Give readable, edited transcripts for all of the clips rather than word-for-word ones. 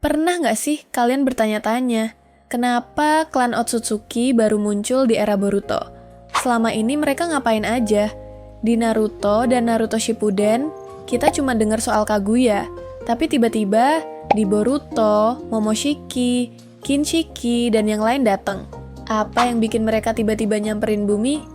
Pernah nggak sih kalian bertanya-tanya, kenapa klan Otsutsuki baru muncul di era Boruto? Selama ini mereka ngapain aja? Di Naruto dan Naruto Shippuden, kita cuma dengar soal Kaguya. Tapi tiba-tiba di Boruto, Momoshiki, Kinshiki, dan yang lain datang. Apa yang bikin mereka tiba-tiba nyamperin bumi?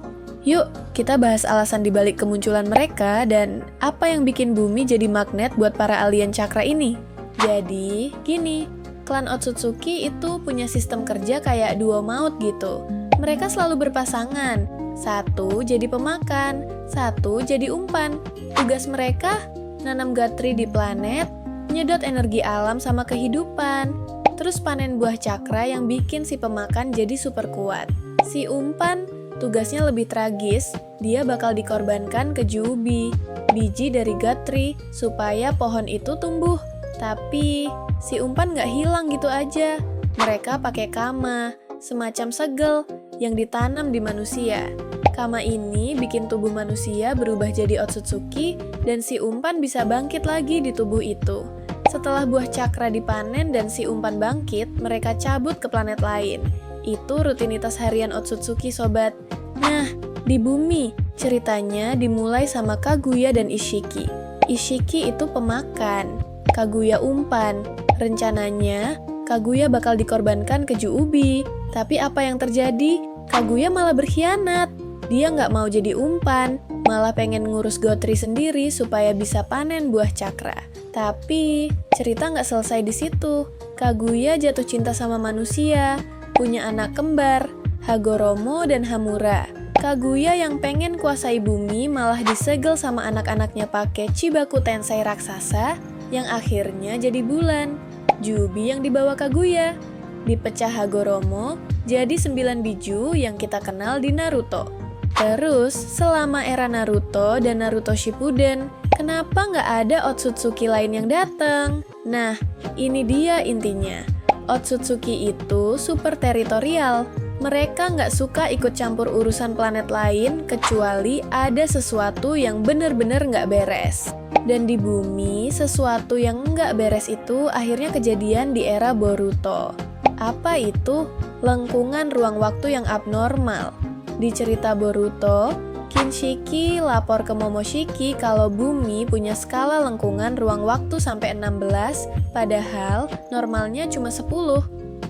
Yuk, kita bahas alasan dibalik kemunculan mereka dan apa yang bikin bumi jadi magnet buat para alien cakra ini. Jadi, gini, klan Otsutsuki itu punya sistem kerja kayak duo maut gitu. Mereka selalu berpasangan, satu jadi pemakan, satu jadi umpan. Tugas mereka, nanam gatri di planet, nyedot energi alam sama kehidupan, terus panen buah cakra yang bikin si pemakan jadi super kuat. Si umpan, tugasnya lebih tragis, dia bakal dikorbankan ke Jubi, biji dari gatri, supaya pohon itu tumbuh. Tapi, si umpan nggak hilang gitu aja. Mereka pakai kama, semacam segel, yang ditanam di manusia. Kama ini bikin tubuh manusia berubah jadi Otsutsuki, dan si umpan bisa bangkit lagi di tubuh itu. Setelah buah cakra dipanen dan si umpan bangkit, mereka cabut ke planet lain. Itu rutinitas harian Otsutsuki, sobat. Nah, di bumi, ceritanya dimulai sama Kaguya dan Ishiki. Ishiki itu pemakan, Kaguya umpan. Rencananya, Kaguya bakal dikorbankan ke Juubi. Tapi apa yang terjadi? Kaguya malah berkhianat. Dia nggak mau jadi umpan, malah pengen ngurus Gotri sendiri supaya bisa panen buah cakra. Tapi, cerita nggak selesai di situ. Kaguya jatuh cinta sama manusia, punya anak kembar, Hagoromo dan Hamura. Kaguya yang pengen kuasai bumi malah disegel sama anak-anaknya pakai Chibaku Tensei raksasa, yang akhirnya jadi bulan. Jubi yang dibawa Kaguya. Dipecah Hagoromo, jadi 9 biju yang kita kenal di Naruto. Terus, selama era Naruto dan Naruto Shippuden, kenapa nggak ada Otsutsuki lain yang datang? Nah, ini dia intinya. Otsutsuki itu super teritorial. Mereka nggak suka ikut campur urusan planet lain kecuali ada sesuatu yang bener-bener nggak beres. Dan di bumi, sesuatu yang nggak beres itu akhirnya kejadian di era Boruto. Apa itu? Lengkungan ruang waktu yang abnormal. Di cerita Boruto, Kinshiki lapor ke Momoshiki kalau bumi punya skala lengkungan ruang waktu sampai 16, padahal normalnya cuma 10.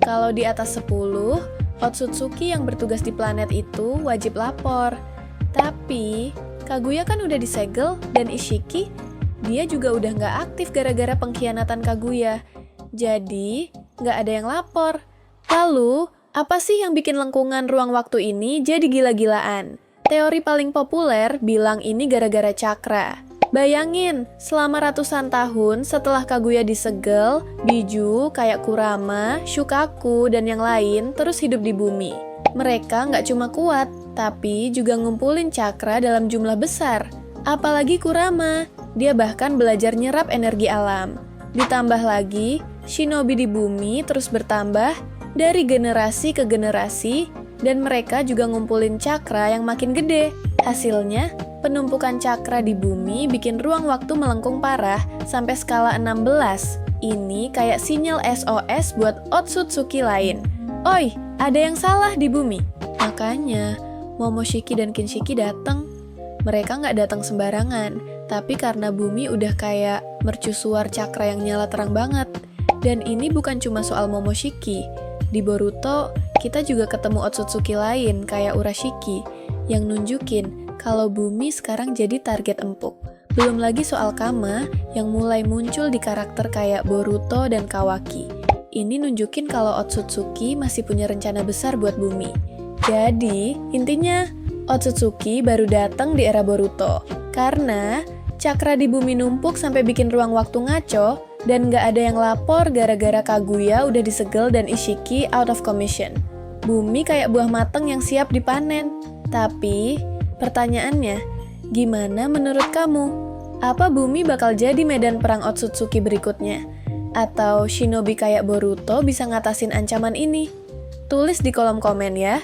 Kalau di atas 10, Otsutsuki yang bertugas di planet itu wajib lapor. Tapi, Kaguya kan udah disegel dan Ishiki, dia juga udah nggak aktif gara-gara pengkhianatan Kaguya. Jadi, nggak ada yang lapor. Lalu, apa sih yang bikin lengkungan ruang waktu ini jadi gila-gilaan? Teori paling populer bilang ini gara-gara cakra. Bayangin, selama ratusan tahun setelah Kaguya disegel, biju kayak Kurama, Shukaku, dan yang lain terus hidup di bumi. Mereka nggak cuma kuat, tapi juga ngumpulin cakra dalam jumlah besar. Apalagi Kurama, dia bahkan belajar nyerap energi alam. Ditambah lagi, shinobi di bumi terus bertambah dari generasi ke generasi, dan mereka juga ngumpulin cakra yang makin gede. Hasilnya, penumpukan cakra di bumi bikin ruang waktu melengkung parah sampai skala 16. Ini kayak sinyal SOS buat Otsutsuki lain. Oi, ada yang salah di bumi. Makanya, Momoshiki dan Kinshiki datang. Mereka nggak datang sembarangan, tapi karena bumi udah kayak mercusuar cakra yang nyala terang banget. Dan ini bukan cuma soal Momoshiki. Di Boruto, kita juga ketemu Otsutsuki lain kayak Urashiki, yang nunjukin kalau bumi sekarang jadi target empuk. Belum lagi soal Kama yang mulai muncul di karakter kayak Boruto dan Kawaki. Ini nunjukin kalau Otsutsuki masih punya rencana besar buat bumi. Jadi, intinya, Otsutsuki baru datang di era Boruto. Karena cakra di bumi numpuk sampai bikin ruang waktu ngaco, dan nggak ada yang lapor gara-gara Kaguya udah disegel dan Ishiki out of commission. Bumi kayak buah mateng yang siap dipanen. Tapi, pertanyaannya, gimana menurut kamu? Apa bumi bakal jadi medan perang Otsutsuki berikutnya? Atau shinobi kayak Boruto bisa ngatasin ancaman ini? Tulis di kolom komen ya.